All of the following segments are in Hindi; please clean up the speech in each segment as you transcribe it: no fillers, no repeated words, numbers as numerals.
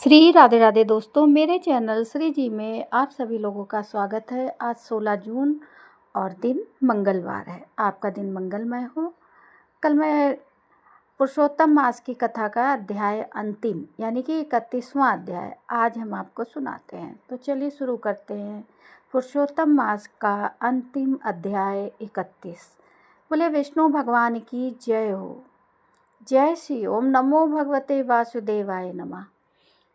श्री राधे राधे दोस्तों, मेरे चैनल श्री जी में आप सभी लोगों का स्वागत है। आज 16 जून और दिन मंगलवार है। आपका दिन मंगलमय हो। कल मैं पुरुषोत्तम मास की कथा का अध्याय अंतिम यानी कि 31वां अध्याय आज हम आपको सुनाते हैं। तो चलिए शुरू करते हैं। पुरुषोत्तम मास का अंतिम अध्याय 31। बोले विष्णु भगवान की जय हो। जय श्री ओम नमो भगवते वासुदेवाय नमः।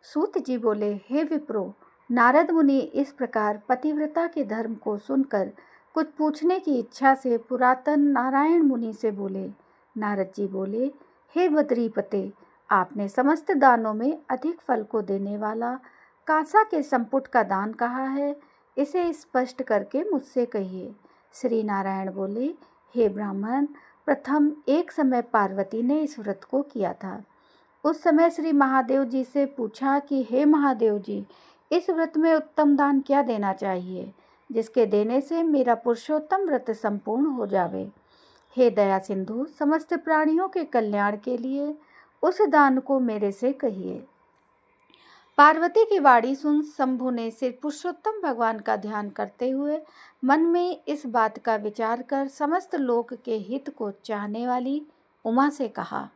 सूत जी बोले, हे विप्रो, नारद मुनि इस प्रकार पतिव्रता के धर्म को सुनकर कुछ पूछने की इच्छा से पुरातन नारायण मुनि से बोले। नारद जी बोले, हे बद्रीपते, आपने समस्त दानों में अधिक फल को देने वाला कांसा के संपुट का दान कहा है, इसे स्पष्ट करके मुझसे कहिए। श्री नारायण बोले, हे ब्राह्मण, प्रथम एक समय पार्वती ने इस व्रत को किया था। उस समय श्री महादेव जी से पूछा कि हे महादेव जी, इस व्रत में उत्तम दान क्या देना चाहिए, जिसके देने से मेरा पुरुषोत्तम व्रत संपूर्ण हो जावे। हे दया सिंधु, समस्त प्राणियों के कल्याण के लिए उस दान को मेरे से कहिए। पार्वती की वाणी सुन शंभु ने श्री पुरुषोत्तम भगवान का ध्यान करते हुए मन में इस बात का विचार कर समस्त लोक के हित को चाहने वाली उमा से कहा।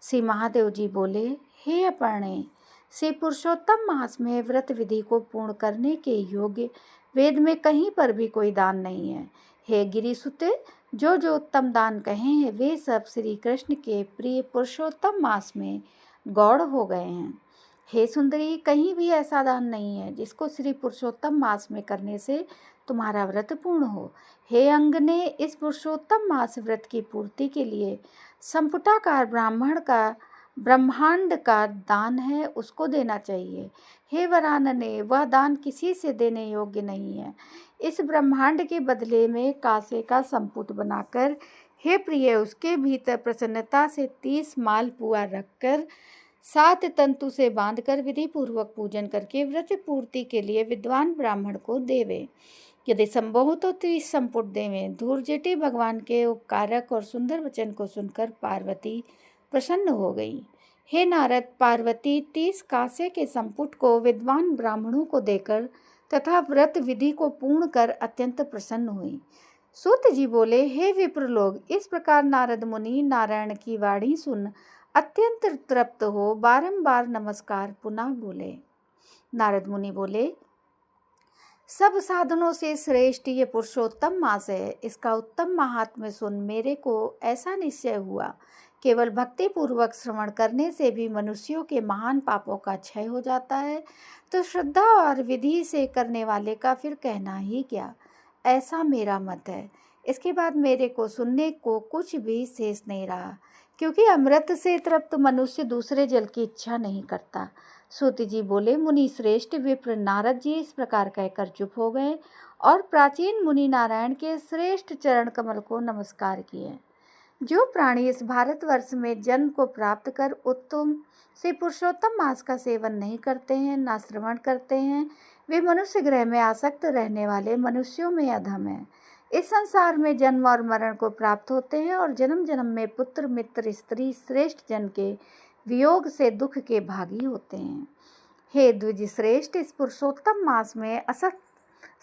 श्री महादेव जी बोले, हे अपर्णे, श्री पुरुषोत्तम मास में व्रत विधि को पूर्ण करने के योग्य वेद में कहीं पर भी कोई दान नहीं है। हे गिरिसुते, जो जो उत्तम दान कहे हैं वे सब श्री कृष्ण के प्रिय पुरुषोत्तम मास में गौड़ हो गए हैं। हे सुंदरी, कहीं भी ऐसा दान नहीं है जिसको श्री पुरुषोत्तम मास में करने से तुम्हारा व्रत पूर्ण हो। हे अंगने, इस पुरुषोत्तम मास व्रत की पूर्ति के लिए संपुटाकार ब्रह्मांड का दान है, उसको देना चाहिए। हे वरानने, वह दान किसी से देने योग्य नहीं है। इस ब्रह्मांड के बदले में कांसे का संपुट बनाकर, हे प्रिय, उसके भीतर प्रसन्नता से 30 माल पुआ रखकर 7 तंतु से बांधकर विधि पूर्वक पूजन करके व्रत पूर्ति के लिए विद्वान ब्राह्मण को देवे। यदि संभव हो तो 30 संपुट देवें। धूर्जटी भगवान के उपकारक और सुंदर वचन को सुनकर पार्वती प्रसन्न हो गई। हे नारद, पार्वती 30 कांसे के संपुट को विद्वान ब्राह्मणों को देकर तथा व्रत विधि को पूर्ण कर अत्यंत प्रसन्न हुई। सूत जी बोले, हे विप्र लोग, इस प्रकार नारद मुनि नारायण की वाणी सुन अत्यंत तृप्त हो बारंबार नमस्कार पुनः बोले। नारद मुनि बोले, सब साधनों से श्रेष्ठ ये पुरुषोत्तम मास है। इसका उत्तम महात्म्य सुन मेरे को ऐसा निश्चय हुआ, केवल भक्ति पूर्वक श्रवण करने से भी मनुष्यों के महान पापों का क्षय हो जाता है, तो श्रद्धा और विधि से करने वाले का फिर कहना ही क्या। ऐसा मेरा मत है। इसके बाद मेरे को सुनने को कुछ भी शेष नहीं रहा, क्योंकि अमृत से तृप्त मनुष्य दूसरे जल की इच्छा नहीं करता। सूत जी बोले, मुनि श्रेष्ठ विप्र नारद जी इस प्रकार कहकर चुप हो गए और प्राचीन मुनि नारायण के श्रेष्ठ चरण कमल को नमस्कार किए। जो प्राणी इस भारतवर्ष में जन्म को प्राप्त कर उत्तम से पुरुषोत्तम मास का सेवन नहीं करते हैं, ना श्रवण करते हैं, वे मनुष्य ग्रह में आसक्त रहने वाले मनुष्यों में अधम हैं। इस संसार में जन्म और मरण को प्राप्त होते हैं और जन्म जन्म में पुत्र मित्र स्त्री श्रेष्ठ जन के वियोग से दुख के भागी होते हैं। हे द्विज श्रेष्ठ, इस पुरुषोत्तम मास में असत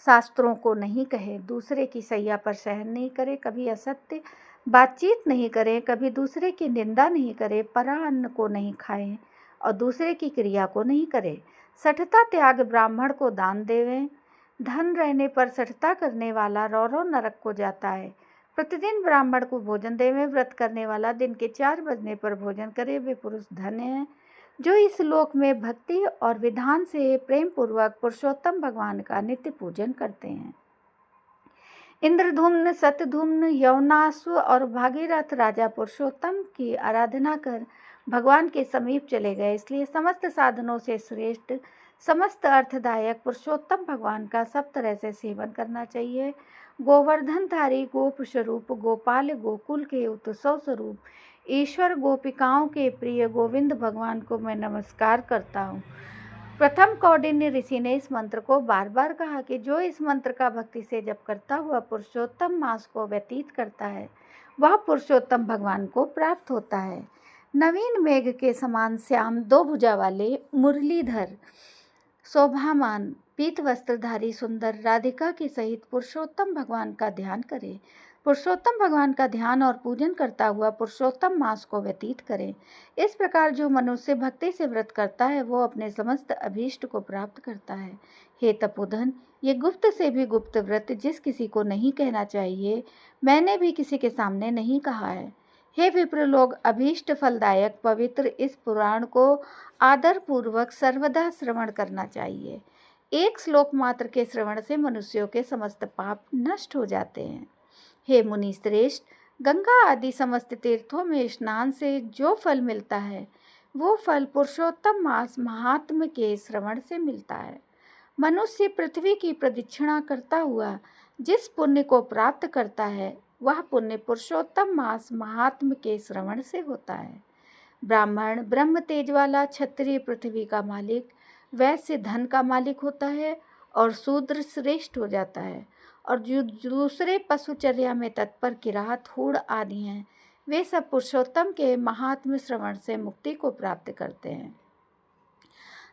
शास्त्रों को नहीं कहे, दूसरे की सैया पर सहन नहीं करे, कभी असत्य बातचीत नहीं करें, कभी दूसरे की निंदा नहीं करें, परा अन्न को नहीं खाएं और दूसरे की क्रिया को नहीं करें। सठता त्याग ब्राह्मण को दान देवें। धन रहने पर सठता करने वाला रौरव नरक को जाता है। प्रतिदिन ब्राह्मण को भोजन देवें। व्रत करने वाला दिन के 4 बजने पर भोजन करे, वे पुरुष धन्य हैं जो इस लोक में भक्ति और विधान से प्रेम पूर्वक पुरुषोत्तम भगवान का नित्य पूजन करते हैं। इंद्रधुम्न, सतधुम्न, यवनाश्व और भागीरथ राजा पुरुषोत्तम की आराधना कर भगवान के समीप चले गए। इसलिए समस्त साधनों से श्रेष्ठ, समस्त अर्थदायक पुरुषोत्तम भगवान का सब तरह से सेवन करना चाहिए। गोवर्धनधारी गोप स्वरूप गोपाल, गोकुल के उत्सव स्वरूप ईश्वर, गोपिकाओं के प्रिय गोविंद भगवान को मैं नमस्कार करता हूँ। प्रथम कौंडिन्य ऋषि ने इस मंत्र को बार बार कहा कि जो इस मंत्र का भक्ति से जप करता हुआ पुरुषोत्तम मास को व्यतीत करता है, वह पुरुषोत्तम भगवान को प्राप्त होता है। नवीन मेघ के समान श्याम दो भुजा वाले मुरलीधर शोभामान पीत वस्त्रधारी सुंदर राधिका के सहित पुरुषोत्तम भगवान का ध्यान करें। पुरुषोत्तम भगवान का ध्यान और पूजन करता हुआ पुरुषोत्तम मास को व्यतीत करें। इस प्रकार जो मनुष्य भक्ति से व्रत करता है वो अपने समस्त अभीष्ट को प्राप्त करता है। हे तपोधन, ये गुप्त से भी गुप्त व्रत जिस किसी को नहीं कहना चाहिए, मैंने भी किसी के सामने नहीं कहा है। हे विप्र लोग, अभीष्ट फलदायक पवित्र इस पुराण को आदर पूर्वक सर्वदा श्रवण करना चाहिए। एक श्लोक मात्र के श्रवण से मनुष्यों के समस्त पाप नष्ट हो जाते हैं। हे मुनि श्रेष्ठ, गंगा आदि समस्त तीर्थों में स्नान से जो फल मिलता है वो फल पुरुषोत्तम मास महात्म के श्रवण से मिलता है। मनुष्य पृथ्वी की प्रदक्षिणा करता हुआ जिस पुण्य को प्राप्त करता है वह पुण्य पुरुषोत्तम मास महात्म के श्रवण से होता है। ब्राह्मण ब्रह्म तेज वाला, क्षत्रिय पृथ्वी का मालिक, वैश्य धन का मालिक होता है और शूद्र श्रेष्ठ हो जाता है। और जो दूसरे पशुचर्या में तत्पर किरात हूण आदि हैं, वे सब पुरुषोत्तम के महात्म श्रवण से मुक्ति को प्राप्त करते हैं।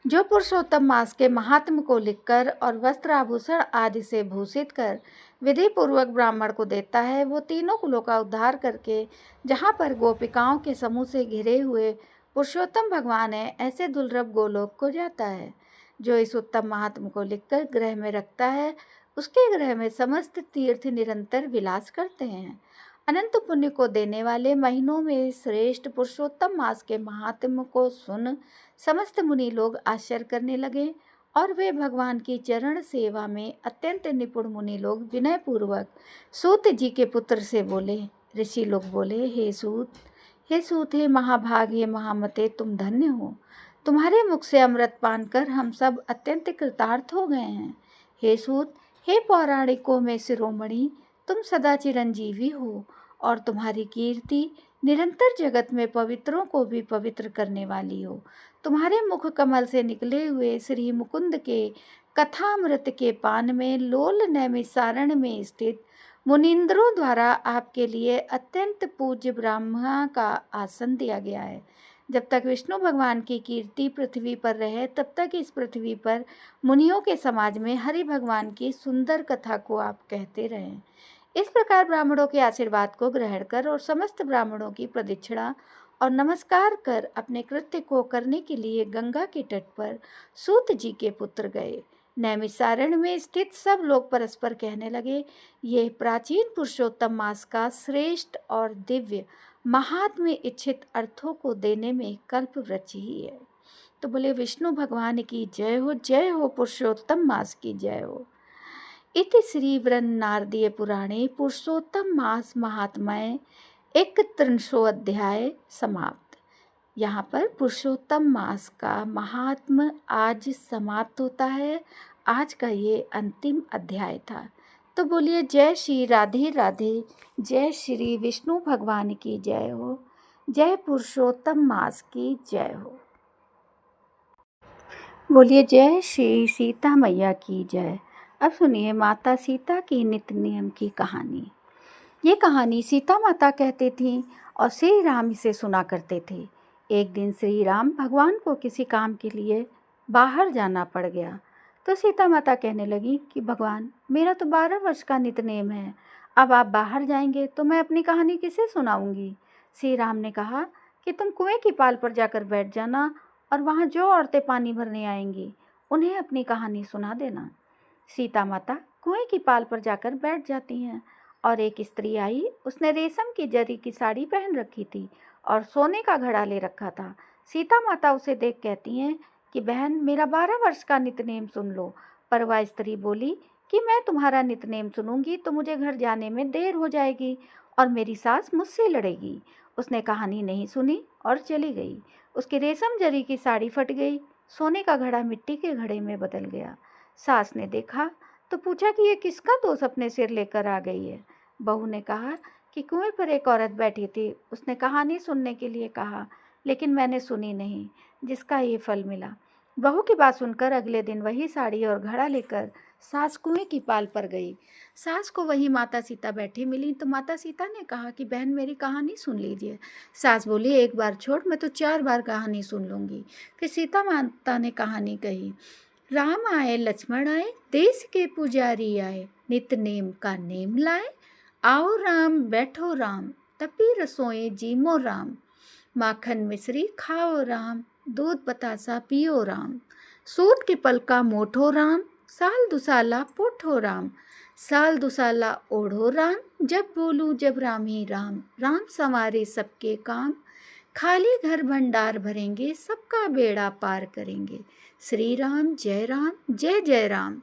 जो पुरुषोत्तम मास के महात्म को लिखकर और वस्त्र आभूषण आदि से भूषित कर विधि पूर्वक ब्राह्मण को देता है, वो तीनों कुलों का उद्धार करके जहाँ पर गोपिकाओं के समूह से घिरे हुए पुरुषोत्तम भगवान है, ऐसे दुर्लभ गोलोक को जाता है। जो इस उत्तम महात्म को लिखकर गृह में रखता है, उसके गृह में समस्त तीर्थ निरंतर विलास करते हैं। अनंत पुण्य को देने वाले महीनों में श्रेष्ठ पुरुषोत्तम मास के महात्म को सुन समस्त मुनि लोग आश्चर्य करने लगे और वे भगवान की चरण सेवा में अत्यंत निपुण मुनि लोग विनय पूर्वक सूत जी के पुत्र से बोले। ऋषि लोग बोले, हे सूत, हे सूत, हे महाभाग, हे महामते, तुम धन्य हो। तुम्हारे मुख से अमृत पान कर हम सब अत्यंत कृतार्थ हो गए हैं। हे सूत, हे पौराणिकों में शिरोमणि, तुम सदा चिरंजीवी हो और तुम्हारी कीर्ति निरंतर जगत में पवित्रों को भी पवित्र करने वाली हो। तुम्हारे मुख कमल से निकले हुए श्री मुकुंद के कथामृत के पान में लोल नैमिसारण में स्थित मुनींद्रों द्वारा आपके लिए अत्यंत पूज्य ब्रह्मा का आसन दिया गया है। जब तक विष्णु भगवान की कीर्ति पृथ्वी पर रहे तब तक इस पृथ्वी पर मुनियों के समाज में हरि भगवान की सुंदर कथा को आप कहते रहें। इस प्रकार ब्राह्मणों के आशीर्वाद को ग्रहण कर और समस्त ब्राह्मणों की प्रदक्षिणा और नमस्कार कर अपने कृत्य को करने के लिए गंगा के तट पर सूत जी के पुत्र गए। नैमिसारण्य में स्थित सब लोग परस्पर कहने लगे, ये प्राचीन पुरुषोत्तम मास का श्रेष्ठ और दिव्य महात्म्य इच्छित अर्थों को देने में कल्पवृक्ष ही है। तो बोले विष्णु भगवान की जय हो, पुरुषोत्तम मास की जय हो। इति श्री वृन्नारदीय पुराणे पुरुषोत्तम मास महात्म्य 31 अध्याय समाप्त। यहाँ पर पुरुषोत्तम मास का महात्म आज समाप्त होता है। आज का ये अंतिम अध्याय था। तो बोलिए जय श्री राधे राधे, जय श्री विष्णु भगवान की जय हो, जय पुरुषोत्तम मास की जय हो। बोलिए जय श्री सीता मैया की जय। अब सुनिए माता सीता की नित्य नियम की कहानी। ये कहानी सीता माता कहती थी और श्री राम इसे सुना करते थे। एक दिन श्री राम भगवान को किसी काम के लिए बाहर जाना पड़ गया तो सीता माता कहने लगी कि भगवान, मेरा तो 12 वर्ष का नित्य नेम है, अब आप बाहर जाएंगे तो मैं अपनी कहानी किसे सुनाऊंगी। श्री राम ने कहा कि तुम कुएं की पाल पर जाकर बैठ जाना और वहाँ जो औरतें पानी भरने आएंगी उन्हें अपनी कहानी सुना देना। सीता माता कुएं की पाल पर जाकर बैठ जाती हैं और एक स्त्री आई। उसने रेशम की जरी की साड़ी पहन रखी थी और सोने का घड़ा ले रखा था। सीता माता उसे देख कहती हैं कि बहन, मेरा 12 वर्ष का नित्यनेम सुन लो। पर वह स्त्री बोली कि मैं तुम्हारा नित्यनेम सुनूंगी तो मुझे घर जाने में देर हो जाएगी और मेरी सास मुझसे लड़ेगी। उसने कहानी नहीं सुनी और चली गई। उसकी रेशम जरी की साड़ी फट गई, सोने का घड़ा मिट्टी के घड़े में बदल गया। सास ने देखा तो पूछा कि ये किसका दोष अपने सिर लेकर आ गई है। बहू ने कहा कि कुएं पर एक औरत बैठी थी, उसने कहानी सुनने के लिए कहा लेकिन मैंने सुनी नहीं, जिसका ये फल मिला। बहू की बात सुनकर अगले दिन वही साड़ी और घड़ा लेकर सास कुएं की पाल पर गई। सास को वहीं माता सीता बैठी मिली तो माता सीता ने कहा कि बहन मेरी कहानी सुन लीजिए। सास बोली, एक बार छोड़, मैं तो 4 बार कहानी सुन लूँगी। फिर सीता माता ने कहानी कही। राम आए लक्ष्मण आए, देश के पुजारी आए, नित नेम का नेम लाए। आओ राम बैठो राम, तपी रसोई जीमो राम। माखन मिश्री खाओ राम, दूध बतासा पियो राम। सूत के पल का मोठो राम, साल दुसाला पोठो राम। साल दुसाला ओढ़ो राम, जब बोलूं जब राम ही राम। राम संवारे सबके काम, खाली घर भंडार भरेंगे, सबका बेड़ा पार करेंगे। श्री राम जय जय राम।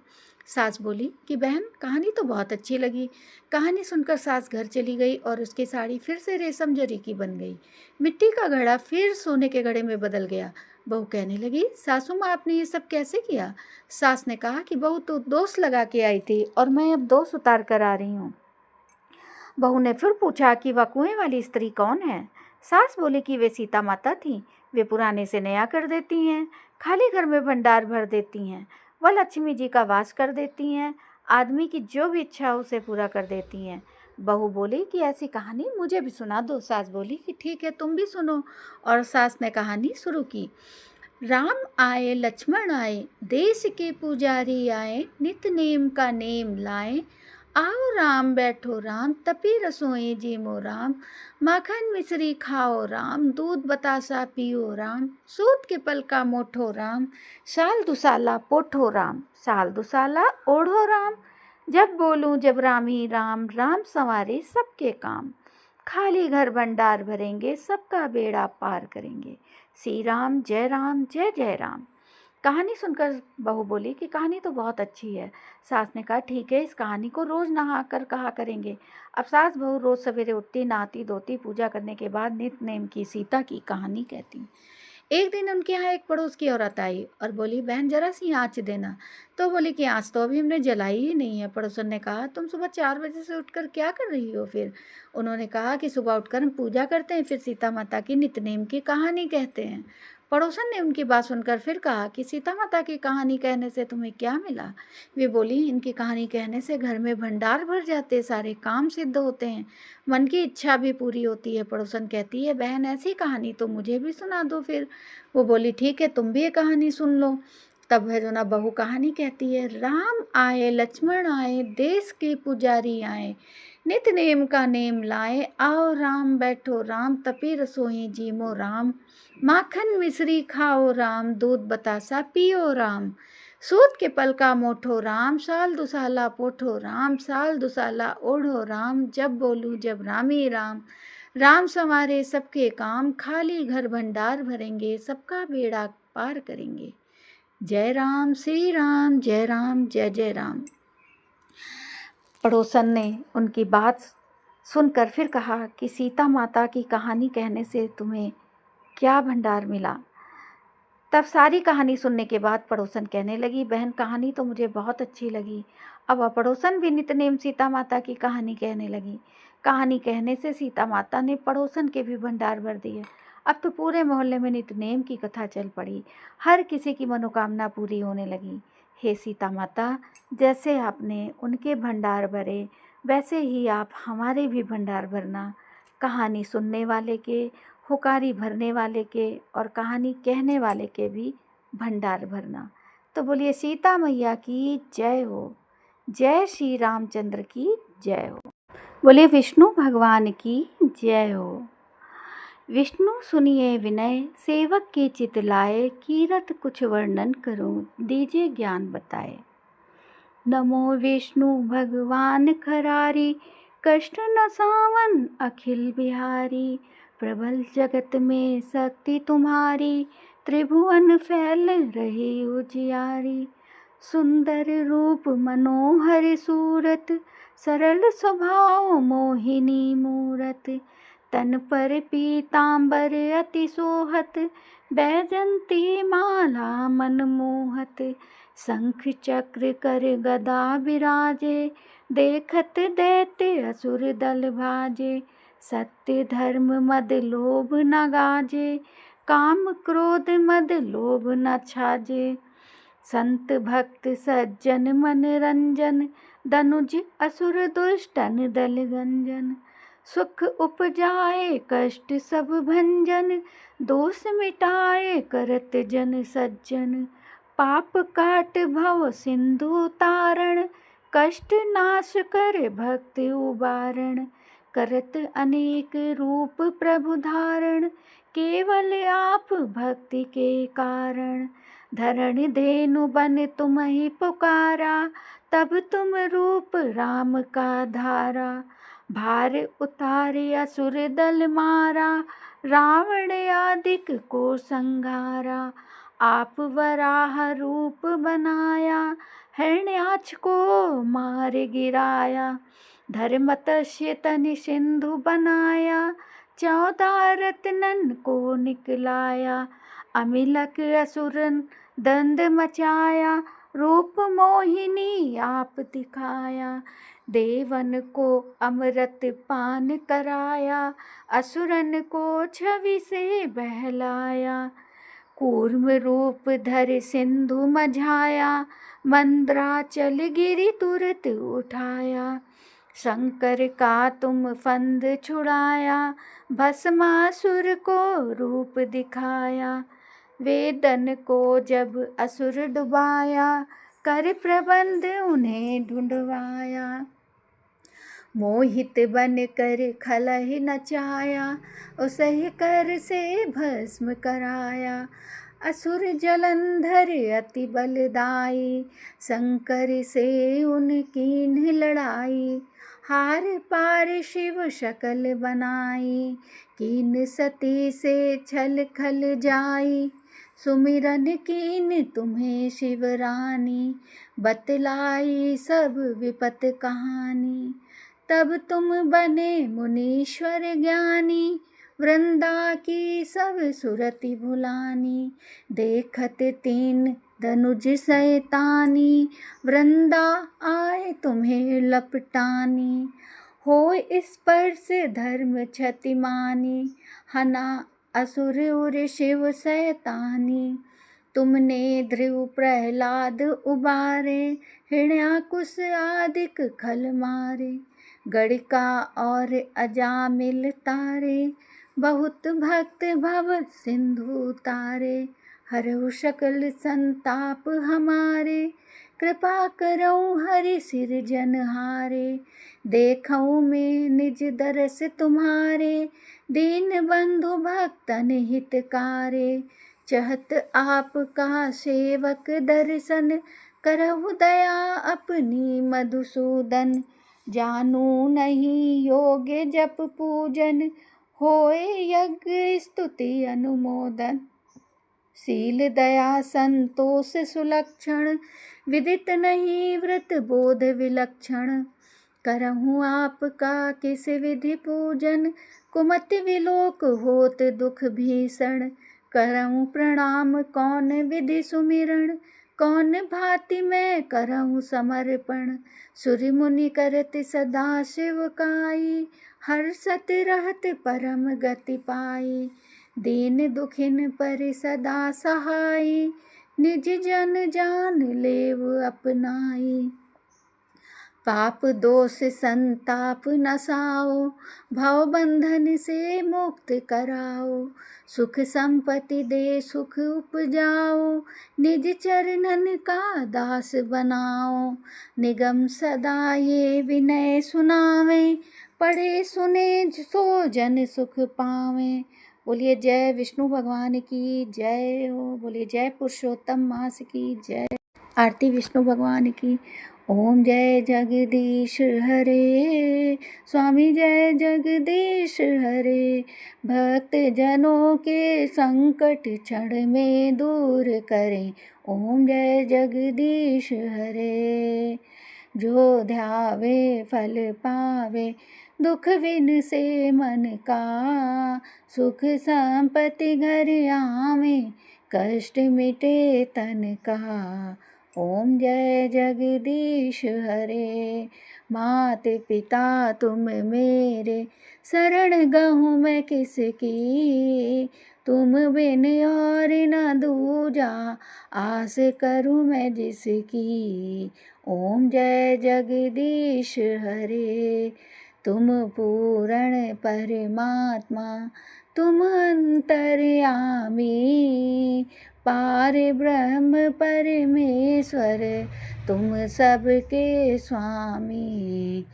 सास बोली कि बहन कहानी तो बहुत अच्छी लगी। कहानी सुनकर सास घर चली गई और उसकी साड़ी फिर से रेशम जरी की बन गई। मिट्टी का घड़ा फिर सोने के घड़े में बदल गया। बहू कहने लगी, सासू माँ आपने ये सब कैसे किया? सास ने कहा कि बहू तो दोष लगा के आई थी और मैं अब दोष उतार कर आ रही हूँ। बहू ने फिर पूछा कि वह कुएं वाली स्त्री कौन है? सास बोली कि वे सीता माता थी। वे पुराने से नया कर देती हैं, खाली घर में भंडार भर देती हैं, वह लक्ष्मी जी का वास कर देती हैं, आदमी की जो भी इच्छा हो उसे पूरा कर देती हैं। बहू बोली कि ऐसी कहानी मुझे भी सुना दो। सास बोली कि ठीक है, तुम भी सुनो। और सास ने कहानी शुरू की। राम आए लक्ष्मण आए, देश के पुजारी आए, नित नेम का नेम लाए। आओ राम बैठो राम, तपी रसोई जीमो राम। माखन मिश्री खाओ राम, दूध बतासा पियो राम। सूत के पल का मोठो राम, साल दुसाला पोठो राम। साल दुसाला ओढ़ो राम, जब बोलूं जब राम ही राम। राम संवारे सबके काम, खाली घर भंडार भरेंगे, सबका बेड़ा पार करेंगे। श्री राम जय जय राम। कहानी सुनकर बहू बोली कि कहानी तो बहुत अच्छी है। सास ने कहा ठीक है, इस कहानी को रोज़ नहा कर कहा करेंगे। अब सास बहू रोज़ सवेरे उठती, नहाती धोती, पूजा करने के बाद नित नेम की सीता की कहानी कहती। एक दिन उनके यहाँ एक पड़ोस की औरत आई और बोली, बहन जरा सी आँच देना। तो बोली कि आँच तो अभी हमने जलाई ही नहीं है। पड़ोसन ने कहा, तुम सुबह 4 बजे से उठकर क्या कर रही हो फिर? उन्होंने कहा कि सुबह उठकर हम पूजा करते हैं, फिर सीता माता की नितनेम की कहानी कहते हैं। पड़ोसन ने उनकी बात सुनकर फिर कहा कि सीता माता की कहानी कहने से तुम्हें क्या मिला? वे बोली, इनकी कहानी कहने से घर में भंडार भर जाते, सारे काम सिद्ध होते हैं, मन की इच्छा भी पूरी होती है। पड़ोसन कहती है, बहन ऐसी कहानी तो मुझे भी सुना दो फिर। वो बोली, ठीक है, तुम भी ये कहानी सुन लो। तब है जो ना बहू कहानी कहती है। राम आए लक्ष्मण आए, देश के पुजारी आए, नित नेम का नेम लाए। आओ राम बैठो राम, तपी रसोई जीमो राम। माखन मिश्री खाओ राम, दूध बतासा पियो राम। सूत के पल का मोठो राम, साल दुसाला पोठो राम। साल दुसाला ओढ़ो राम, जब बोलूं जब रामी राम। राम संवारे सबके काम, खाली घर भंडार भरेंगे, सबका बेड़ा पार करेंगे। जय राम श्री राम जय जय राम। पड़ोसन ने उनकी बात सुनकर फिर कहा कि सीता माता की कहानी कहने से तुम्हें क्या भंडार मिला? तब सारी कहानी सुनने के बाद पड़ोसन कहने लगी, बहन कहानी तो मुझे बहुत अच्छी लगी। अब वह पड़ोसन भी नितनेम सीता माता की कहानी कहने लगी। कहानी कहने से सीता माता ने पड़ोसन के भी भंडार भर दिए। अब तो पूरे मोहल्ले में नितनेम की कथा चल पड़ी, हर किसी की मनोकामना पूरी होने लगी। हे सीता माता, जैसे आपने उनके भंडार भरे, वैसे ही आप हमारे भी भंडार भरना। कहानी सुनने वाले के, हुकारी भरने वाले के और कहानी कहने वाले के भी भंडार भरना। तो बोलिए सीता मैया की जय हो, जय श्री रामचंद्र की जय हो, बोलिए विष्णु भगवान की जय हो। विष्णु सुनिए विनय, सेवक की चित लाए, कीरत कुछ वर्णन करूं, दीजिए ज्ञान बताए। नमो विष्णु भगवान खरारी, कष्ट न सावन अखिल बिहारी। प्रबल जगत में शक्ति तुम्हारी, त्रिभुवन फैल रही उजियारी। सुंदर रूप मनोहर सूरत, सरल स्वभाव मोहिनी मूरत। तन पर पीतांबर अति सोहत, बैजंती माला मन मोहत। शंख चक्र कर गदा विराजे, देखत दैत्य असुर दल भाजे। सत्य धर्म मद लोभ न गाजे, काम क्रोध मद लोभ न छाजे। संत भक्त सज्जन मन रंजन, दनुज असुर दुष्टन दल गंजन। सुख उपजाए कष्ट सब भंजन, दोष मिटाए करत जन सज्जन। पाप काट भव सिंधु तारण, कष्ट नाश कर भक्ति उबारण। करत अनेक रूप प्रभु धारण, केवल आप भक्ति के कारण। धरण धेनु बन तुम ही पुकारा, तब तुम रूप राम का धारा। भार उतारे असुर दल मारा, रावण आदिक को संघारा। आप वराह रूप बनाया, हिरण्याक्ष को मार गिराया। धर्मतस्य तनि सिंधु बनाया, 14 रत्नन को निकलाया। अमिलक असुरन दंड मचाया, रूप मोहिनी आप दिखाया। देवन को अमृत पान कराया, असुरन को छवि से बहलाया। कूर्म रूप धर सिंधु मझाया, मंद्राचल गिरि तुरत उठाया। शंकर का तुम फंद छुड़ाया, भस्मासुर को रूप दिखाया। वेदन को जब असुर डुबाया, कर प्रबंध उन्हें ढूंढवाया। मोहित बन कर खलहि नचाया, उसहि कर से भस्म कराया। असुर जलंधर अति बलदाई, शंकर से उनकी लड़ाई। हार पार शिव शकल बनाई, कीन सती से छल खल जाई। सुमिरन कीन तुम्हें शिवरानी, बतलाई सब विपत कहानी। तब तुम बने मुनीश्वर ज्ञानी, वृंदा की सब सुरति भुलानी। देखत 3 धनुज शैतानी, वृंदा आए तुम्हें लपटानी। होय स्पर्श धर्म क्षति मानी, हना असुर उर शिव शैतानी। तुमने ध्रुव प्रहलाद उबारे, हिरण्याकुश आदिक खल मारे। गणिका और अजामिल तारे, बहुत भक्त भव सिंधु तारे। हरहु सकल संताप हमारे, कृपा करऊँ हरि सिरजनहारे। देखऊँ मैं निज दरस तुम्हारे, दीन बंधु भक्तन हितकारे। चहत आपका सेवक दर्शन, करहु दया अपनी मधुसूदन। जानू नहीं योग्य जप पूजन, होए यज्ञ स्तुति अनुमोदन। शील दया संतोष सुलक्षण, विदित नहीं व्रत बोध विलक्षण। करहूँ आपका किस विधि पूजन, कुमति विलोक होत दुख भीषण। करहूँ प्रणाम कौन विधि सुमिरन, कौन भांति मैं करहूँ समर्पण। सूर्य मुनि करत सदा शिवकाई, हर्षत रहत परम गति पाई। दीन दुखिन पर सदा सहाई, निज जन जान लेव अपनाई। पाप दोष संताप नसाओ, भव बंधन से मुक्त कराओ। सुख संपत्ति दे सुख उपजाओ, निज चरणन का दास बनाओ। निगम सदा ये विनय सुनावे, पढ़े सुने सो जन सुख पावे। बोलिए जय विष्णु भगवान की जय हो। बोलिए जय पुरुषोत्तम मास की जय। आरती विष्णु भगवान की। ओम जय जगदीश हरे, स्वामी जय जगदीश हरे। भक्त जनों के संकट क्षण में दूर करें, ओम जय जगदीश हरे। जो ध्यावे फल पावे, दुख विन से मन का। सुख संपत्ति घर आवे, कष्ट मिटे तन का। ओम जय जगदीश हरे। मात पिता तुम मेरे, शरण गहूँ मैं किसकी। तुम बिन और न दूजा, आस करूँ मैं जिसकी। ओम जय जगदीश हरे। तुम पूर्ण परमात्मा, तुम अंतर्यामी, पार ब्रह्म परमेश्वर, तुम सबके स्वामी।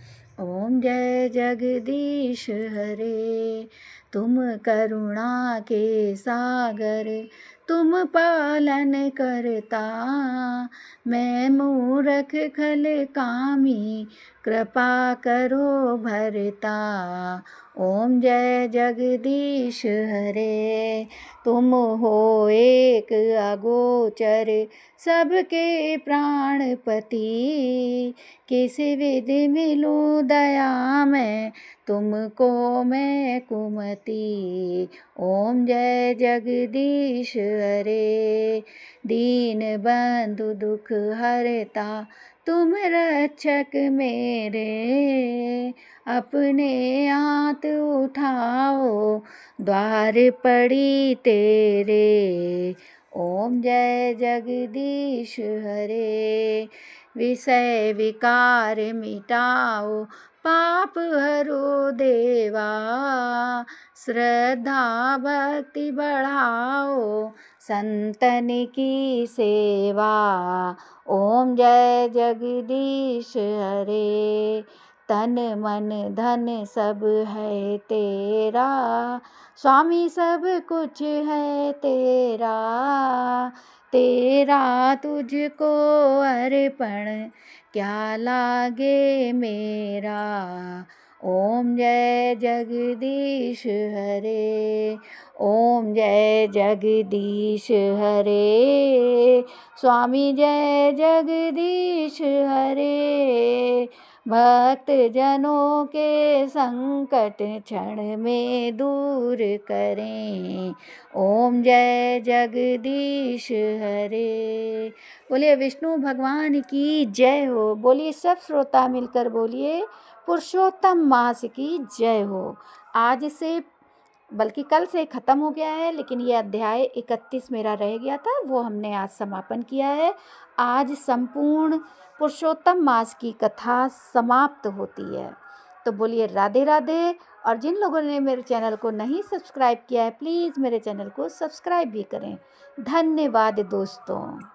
ओम जय जगदीश हरे। तुम करुणा के सागर, तुम पालन करता, मैं मूरख खल कामी, कृपा करो भरता। ओम जय जगदीश हरे। तुम हो एक अगोचर, सबके प्राणपति, किस विधि मिलूं दया में, तुमको मैं कुमति। ओम जय जगदीश हरे। दीन बंधु दुख हरता, तुम रक्षक मेरे, अपने हाथ उठाओ, द्वार पड़ी तेरे। ओम जय जगदीश हरे। विषय विकार मिटाओ, पाप हरो देवा, श्रद्धा भक्ति बढ़ाओ, संतन की सेवा। ओम जय जगदीश हरे। तन मन धन सब है तेरा, स्वामी सब कुछ है तेरा, तेरा तुझको अर्पण, क्या लागे मेरा। ओम जय जगदीश हरे। ओम जय जगदीश हरे। स्वामी जय जगदीश हरे। भक्त जनों के संकट क्षण में दूर करें। ओम जय जगदीश हरे। बोलिए विष्णु भगवान की जय हो। बोलिए सब श्रोता मिलकर बोलिए पुरुषोत्तम मास की जय हो। आज से बल्कि कल से ख़त्म हो गया है, लेकिन ये अध्याय 31 मेरा रह गया था, वो हमने आज समापन किया है। आज संपूर्ण पुरुषोत्तम मास की कथा समाप्त होती है। तो बोलिए राधे राधे। और जिन लोगों ने मेरे चैनल को नहीं सब्सक्राइब किया है, प्लीज़ मेरे चैनल को सब्सक्राइब भी करें। धन्यवाद दोस्तों।